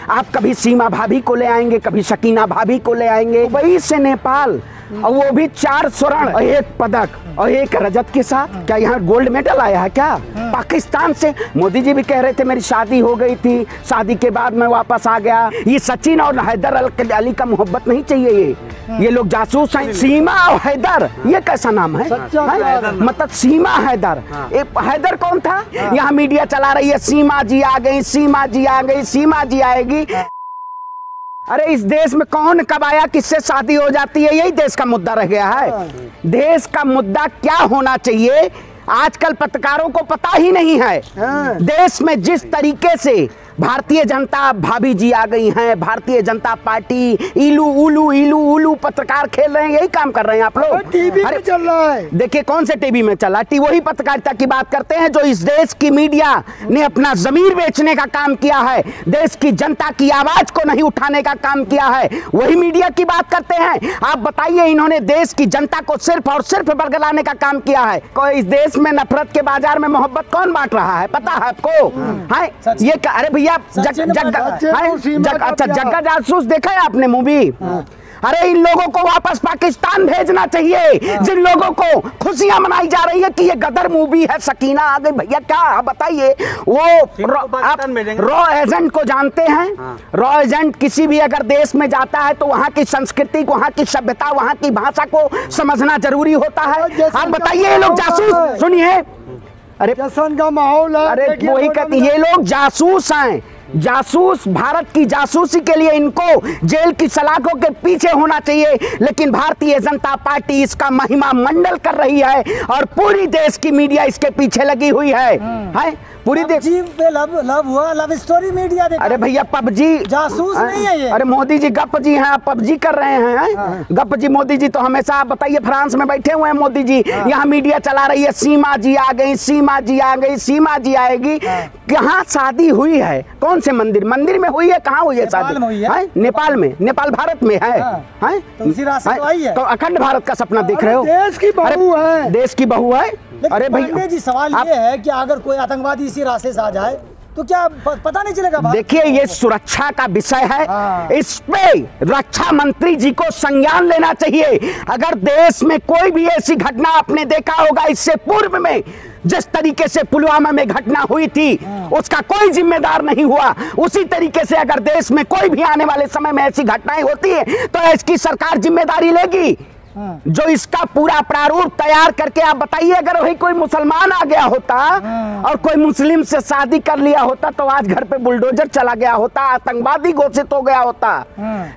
आप कभी सीमा भाभी को ले आएंगे, कभी शकीना भाभी को ले आएंगे, वही से नेपाल, और वो भी 4 स्वर्ण और 1 पदक और 1 रजत के साथ। क्या यहाँ गोल्ड मेडल आया है क्या? पाकिस्तान से। मोदी जी भी कह रहे थे मेरी शादी हो गई थी, शादी के बाद मैं वापस आ गया। ये सचिन और हैदर अली का मोहब्बत नहीं चाहिए। ये लोग जासूस हैं। सीमा और हैदर, ये कैसा नाम है? मतलब सीमा हैदर, हैदर कौन था? यहाँ मीडिया चला रही है सीमा जी आ गई, सीमा जी आ गई, सीमा जी आएगी। अरे इस देश में कौन कब आया, किससे शादी हो जाती है, यही देश का मुद्दा रह गया है। देश का मुद्दा क्या होना चाहिए आजकल पत्रकारों को पता ही नहीं है। देश में जिस तरीके से भारतीय जनता भाभी जी आ गई हैं, भारतीय जनता पार्टी इलू उलू इलू उलू पत्रकार खेल रहे हैं, यही काम कर रहे हैं आप लोग। टीवी में चल रहा है। देखिए कौन से टीवी में चला, वही पत्रकारिता की बात करते हैं जो इस देश की मीडिया ने अपना जमीर बेचने का काम किया है, देश की जनता की आवाज को नहीं उठाने का काम किया है, वही मीडिया की बात करते हैं। आप बताइए इन्होंने देश की जनता को सिर्फ और सिर्फ बरगलाने का काम किया है। कोई इस देश में नफरत के बाजार में मोहब्बत कौन बांट रहा है, पता है आपको? है ये अरे भैया जग्गा जासूस देखा है आपने मूवी? अरे इन लोगों को वापस पाकिस्तान भेजना चाहिए, जिन लोगों को खुशियां मनाई जा रही है कि ये गदर मूवी है, शकीना आ गई। भैया क्या बताइए, वो आप रॉ एजेंट को जानते हैं? रॉ एजेंट किसी भी अगर देश में जाता है तो वहाँ की संस्कृति, वहाँ की सभ्यता, वहाँ की भाषा को समझना जरूरी होता है। आप बताइए ये लोग जासूस, सुनिए, अरे जश्न का माहौल है। अरे वही कहते ये लोग जासूस हैं, जासूस। भारत की जासूसी के लिए इनको जेल की सलाखों के पीछे होना चाहिए, लेकिन भारतीय जनता पार्टी इसका महिमा मंडल कर रही है और पूरी देश की मीडिया इसके पीछे लगी हुई है पूरी देश पे लव हुआ, लव स्टोरी मीडिया देखा। अरे भैया पबजी जासूस नहीं है ये। अरे मोदी जी गप जी हैं, आप पबजी कर रहे हैं। गप जी मोदी जी तो हमेशा, आप बताइए फ्रांस में बैठे हुए हैं मोदी जी, यहाँ मीडिया चला रही है सीमा जी आ गई, सीमा जी आ गई, सीमा जी आएगी। कहाँ शादी हुई है, कौन से मंदिर में हुई है, कहाँ हुई है शादी? नेपाल में, नेपाल भारत में है। तो अखंड भारत का सपना देख रहे हो? देश की बहू है, देश की बहू है। अरे भैया जी सवाल ये है कि अगर कोई आतंकवादी इसी रास्ते से आ जाए तो क्या पता नहीं चलेगा? देखिए ये सुरक्षा का विषय है, इस पे रक्षा मंत्री जी को संज्ञान लेना चाहिए। अगर देश में कोई भी ऐसी घटना आपने देखा होगा इससे पूर्व में, जिस तरीके से पुलवामा में घटना हुई थी उसका कोई जिम्मेदार नहीं हुआ, उसी तरीके से अगर देश में कोई भी आने वाले समय में ऐसी घटनाएं होती है तो इसकी सरकार जिम्मेदारी लेगी। जो इसका पूरा प्रारूप तैयार करके, आप बताइए अगर वही कोई मुसलमान आ गया होता और कोई मुस्लिम से शादी कर लिया होता तो आज घर पे बुलडोजर चला गया होता, आतंकवादी घोषित हो गया होता।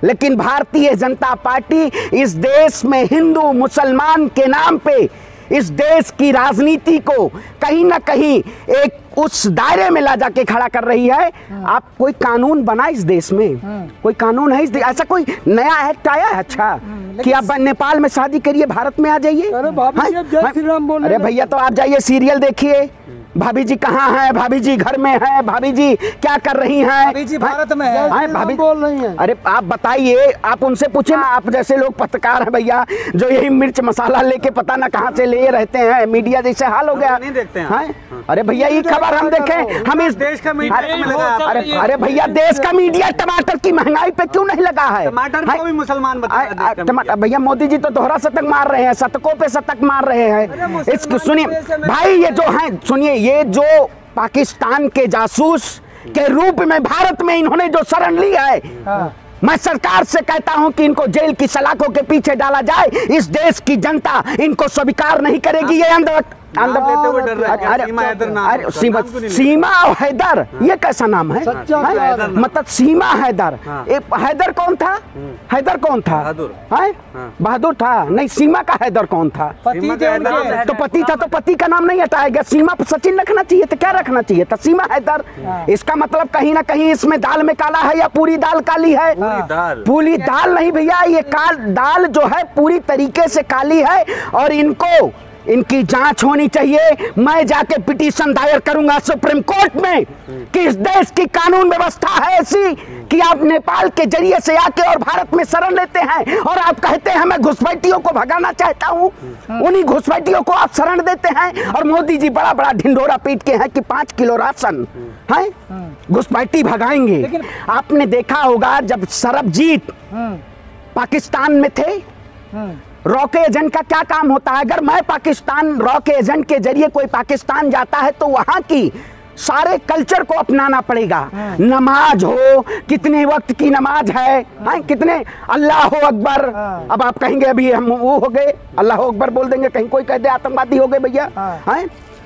लेकिन भारतीय जनता पार्टी इस देश में हिंदू मुसलमान के नाम पे इस देश की राजनीति को कहीं ना कहीं एक उस दायरे में ला जाके खड़ा कर रही है। आप कोई कानून बना इस देश में, कोई कानून है इस देश, ऐसा कोई नया एक्ट आया है अच्छा कि आप नेपाल में शादी करिए भारत में आ जाइए? अरे भैया तो आप जाइए सीरियल देखिए, भाभी जी कहाँ हैं, भाभी जी घर में हैं, भाभी जी क्या कर रही हैं, भाभी जी भारत में है, भाभी बोल रही हैं। अरे आप बताइए, आप उनसे पूछे ना, आप जैसे लोग पत्रकार हैं भैया जो यही मिर्च मसाला लेके पता ना कहाँ से ले रहते हैं, मीडिया जैसे हाल हो गया। नहीं देखते हैं। अरे भैया ये खबर हम देखें, हम इस देश का मीडिया, अरे भैया देश का मीडिया टमाटर की महंगाई पे क्यों नहीं लगा है? टमाटर को भी मुसलमान भैया मोदी जी तो दोहरा शतक मार रहे हैं, शतकों पे शतक मार रहे हैं। इसको सुनिए भाई, ये जो है सुनिए, ये जो पाकिस्तान के जासूस के रूप में भारत में इन्होंने जो शरण ली है, मैं सरकार से कहता हूं कि इनको जेल की सलाखों के पीछे डाला जाए। इस देश की जनता इनको स्वीकार नहीं करेगी। ये सीमा और हैदर, ये कैसा नाम है? मतलब सीमा हैदर, हैदर कौन था? हैदर कौन था? बहादुर था नहीं, सीमा का हैदर कौन था? तो पति था, तो पति का नाम नहीं हटाया गया। सीमा सचिन रखना चाहिए तो क्या रखना चाहिए था? सीमा हैदर। इसका मतलब कहीं ना कहीं इसमें दाल में काला है या पूरी दाल काली है? पूरी दाल नहीं भैया, ये दाल जो है पूरी तरीके से काली है और इनकी जांच होनी चाहिए। मैं जाके पिटीशन दायर करूंगा सुप्रीम कोर्ट में कि इस देश की कानून व्यवस्था है ऐसी कि आप नेपाल के जरिए से आके और भारत में शरण लेते हैं और आप कहते हैं मैं घुसपैठियों को भगाना चाहता हूं, उन्हीं घुसपैठियों को आप शरण देते हैं। और मोदी जी बड़ा बड़ा ढिंढोरा पीट के हैं कि 5 किलो राशन है। घुसपैठी भगाएंगे। आपने देखा होगा जब सरबजीत पाकिस्तान में थे, रॉ के एजेंट का क्या काम होता है? अगर मैं पाकिस्तान रॉ के एजेंट के जरिए कोई पाकिस्तान जाता है तो वहां की सारे कल्चर को अपनाना पड़ेगा। नमाज हो, कितने वक्त की नमाज है, कितने अल्लाह अकबर। अब आप कहेंगे अभी हम वो हो गए, अल्लाह अकबर बोल देंगे, कहीं कोई कह दे आतंकवादी हो गए भैया।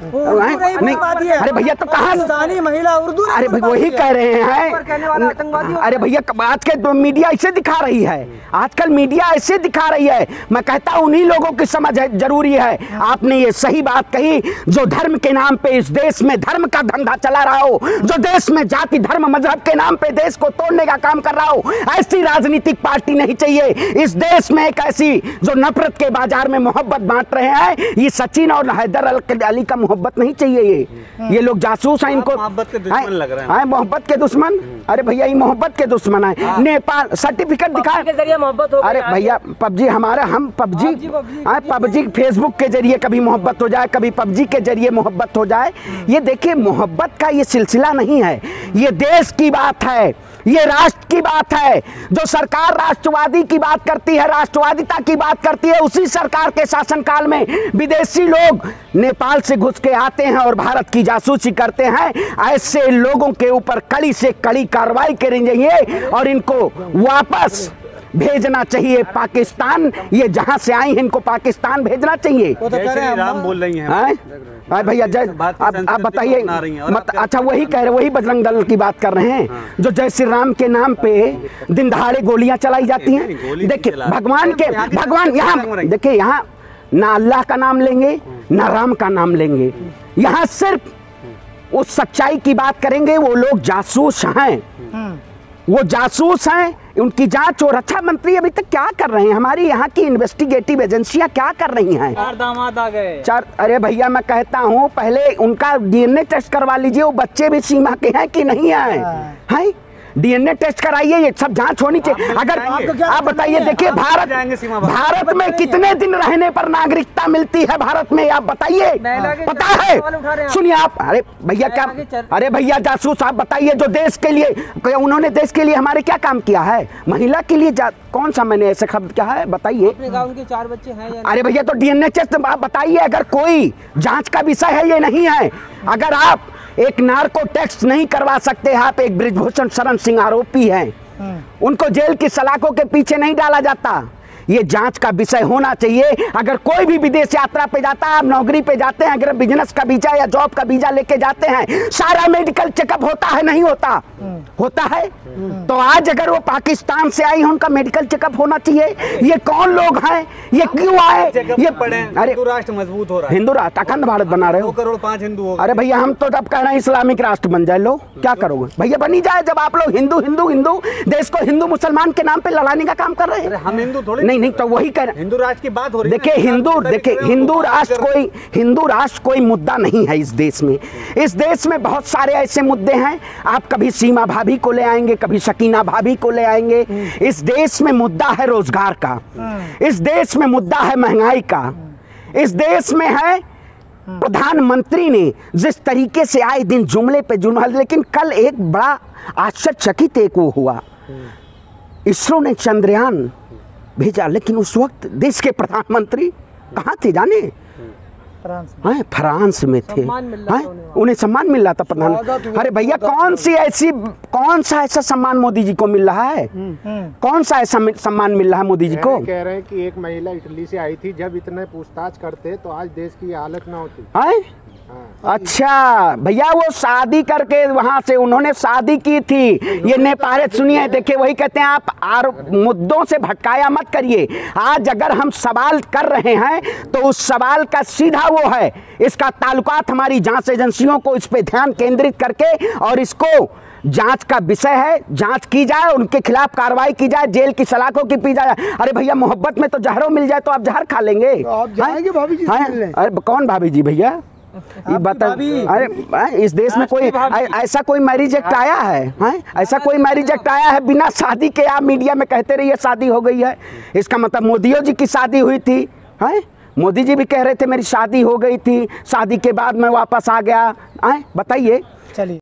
नहीं, अरे भैया तो कहाँ महिला उर्दू, अरे भाई वही कह रहे हैं। अरे भैया आज के मीडिया ऐसे दिखा रही है, आजकल मीडिया ऐसे दिखा रही है। मैं कहता हूँ उन्हीं लोगों की समझ है, जरूरी है। आपने ये सही बात कही, जो धर्म के नाम पे इस देश में धर्म का धंधा चला रहा हो, जो देश में जाति धर्म मजहब के नाम पे देश को तोड़ने का काम कर रहा हो, ऐसी राजनीतिक पार्टी नहीं चाहिए इस देश में। एक ऐसी जो नफरत के बाजार में मोहब्बत बांट रहे हैं, ये सचिन और हैदर अली का मोहब्बत नहीं चाहिए। ये लोग जासूस हैं, इनको मोहब्बत के दुश्मन लग रहे हैं। मोहब्बत के दुश्मन? अरे भैया ये मोहब्बत के दुश्मन है। नेपाल सर्टिफिकेट दिखाए के जरिए मोहब्बत हो। अरे भैया पबजी हमारा, हम पबजी फेसबुक के जरिए कभी मोहब्बत हो जाए, कभी पबजी के जरिए मोहब्बत हो जाए। ये देखिए मोहब्बत का ये सिलसिला नहीं है, ये देश की बात है, ये राष्ट्र की बात है। जो सरकार राष्ट्रवादी की बात करती है, राष्ट्रवादिता की बात करती है, उसी सरकार के शासनकाल में विदेशी लोग नेपाल से घुस के आते हैं और भारत की जासूसी करते हैं। ऐसे लोगों के ऊपर कड़ी से कड़ी कार्रवाई करनी चाहिए और इनको वापस भेजना चाहिए पाकिस्तान। ये जहां से आई हैं इनको पाकिस्तान भेजना चाहिए। वो तो कह रहे हैं राम बोल रही हैं भैया जय, आप बताइए। अच्छा वही कह रहे, वही बजरंग दल की बात कर रहे हैं। जो जय श्री राम के नाम पे दिन दहाड़े गोलियां चलाई जाती हैं। देखिए भगवान यहाँ देखिए, यहाँ ना अल्लाह का नाम लेंगे ना राम का नाम लेंगे, यहाँ सिर्फ उस सच्चाई की बात करेंगे। वो लोग जासूस हैं, वो जासूस हैं। उनकी जांच और रक्षा मंत्री अभी तक क्या कर रहे हैं? हमारी यहाँ की इन्वेस्टिगेटिव एजेंसियां क्या कर रही हैं? 4 दामाद आ गए। अरे भैया मैं कहता हूँ पहले उनका डीएनए टेस्ट करवा लीजिए, वो बच्चे भी सीमा के हैं कि नहीं हैं? डीएनए टेस्ट कराइए, ये सब जांच होनी चाहिए। अगर आप बताइए, देखिए भारत में कितने दिन रहने पर नागरिकता मिलती है भारत में, आप बताइए, पता है? सुनिए आप, अरे भैया क्या, अरे भैया जासूस आप बताइए, जो देश के लिए उन्होंने देश के लिए हमारे क्या काम किया है? महिला के लिए कौन सा मैंने ऐसे शब्द क्या है बताइए? उनके 4 बच्चे हैं या? अरे भैया तो डीएनए टेस्ट आप बताइए, अगर कोई जांच का विषय है ये नहीं है। अगर आप एक नार्को टेस्ट नहीं करवा सकते, आप एक ब्रिजभूषण शरण सिंह आरोपी हैं, उनको जेल की सलाखों के पीछे नहीं डाला जाता। ये जांच का विषय होना चाहिए। अगर कोई भी विदेश यात्रा पे जाता है, आप नौकरी पे जाते हैं, अगर बिजनेस का वीजा या जॉब का वीजा लेके जाते हैं, सारा मेडिकल चेकअप होता है नहीं होता? होता है। तो आज अगर वो पाकिस्तान से आई हैं, उनका मेडिकल चेकअप होना चाहिए। ये कौन लोग हैं? ये क्यों आए? ये अरे हिंदू राष्ट्र मजबूत हो रहा है, हिंदू राष्ट्र अखंड भारत बना रहे हो। 2 करोड़ 5 हिंदू हो गए। अरे भैया हम तो जब कह रहे हैं इस्लामिक राष्ट्र बन जाए, लो क्या करोगे भैया? बनी जाए। जब आप लोग हिंदू हिंदू हिंदू देश को हिंदू मुसलमान के नाम पे लड़ाने का काम कर रहे हैं। हम हिंदू थोड़ी नहीं तो वही कह रहे हैं, हिंदू राष्ट्र की बात हो रही है। देखिए हिंदू राष्ट्र कोई मुद्दा नहीं है इस देश में। इस देश में बहुत सारे ऐसे मुद्दे हैं। आप कभी सीमा भाभी को ले आएंगे, कभी शकीना भाभी को ले आएंगे। इस देश में मुद्दा है रोजगार का, इस देश में मुद्दा है महंगाई का, इस देश में है प्रधानमंत्री ने जिस तरीके से आए दिन जुमले पे जुमला। लेकिन कल एक बड़ा आश्चर्यचकित एक वो हुआ, इसरो ने चंद्रयान भेजा, लेकिन उस वक्त देश के प्रधानमंत्री कहाँ थे जाने? फ्रांस में थे। उन्हें सम्मान मिल रहा था प्रधान। अरे भैया कौन सा ऐसा सम्मान मोदी जी को मिल रहा है? कौन सा ऐसा सम्मान मिल रहा है मोदी जी को? कह रहे हैं कि एक महिला इटली से आई थी, जब इतने पूछताछ करते तो आज देश की हालत ना होती है। अच्छा भैया वो शादी करके वहां से उन्होंने शादी की थी। ये नेपाल सुनिए, देखिए वही कहते हैं आप मुद्दों से भटकाया मत करिए। आज अगर हम सवाल कर रहे हैं तो उस सवाल का सीधा वो है, इसका ताल्लुकात हमारी जांच एजेंसियों को इस पे ध्यान केंद्रित करके और इसको जांच का विषय है, जांच की जाए, उनके खिलाफ कार्रवाई की जाए, जेल की सलाखों की पी जाए। अरे भैया मोहब्बत में तो जहरों मिल जाए तो आप जहर खा लेंगे। आप जाएंगे भाभी जी? अरे कौन भाभी जी भैया? ये बता, अरे इस देश में कोई ऐसा कोई मैरिज एक्ट आया है? ऐसा कोई मैरिज एक्ट आया है बिना शादी के? आप मीडिया में कहते रहिए शादी हो गई है, इसका मतलब मोदियों जी की शादी हुई थी। मोदी जी भी कह रहे थे मेरी शादी हो गई थी, शादी के बाद मैं वापस आ गया। बताइए। चलिए।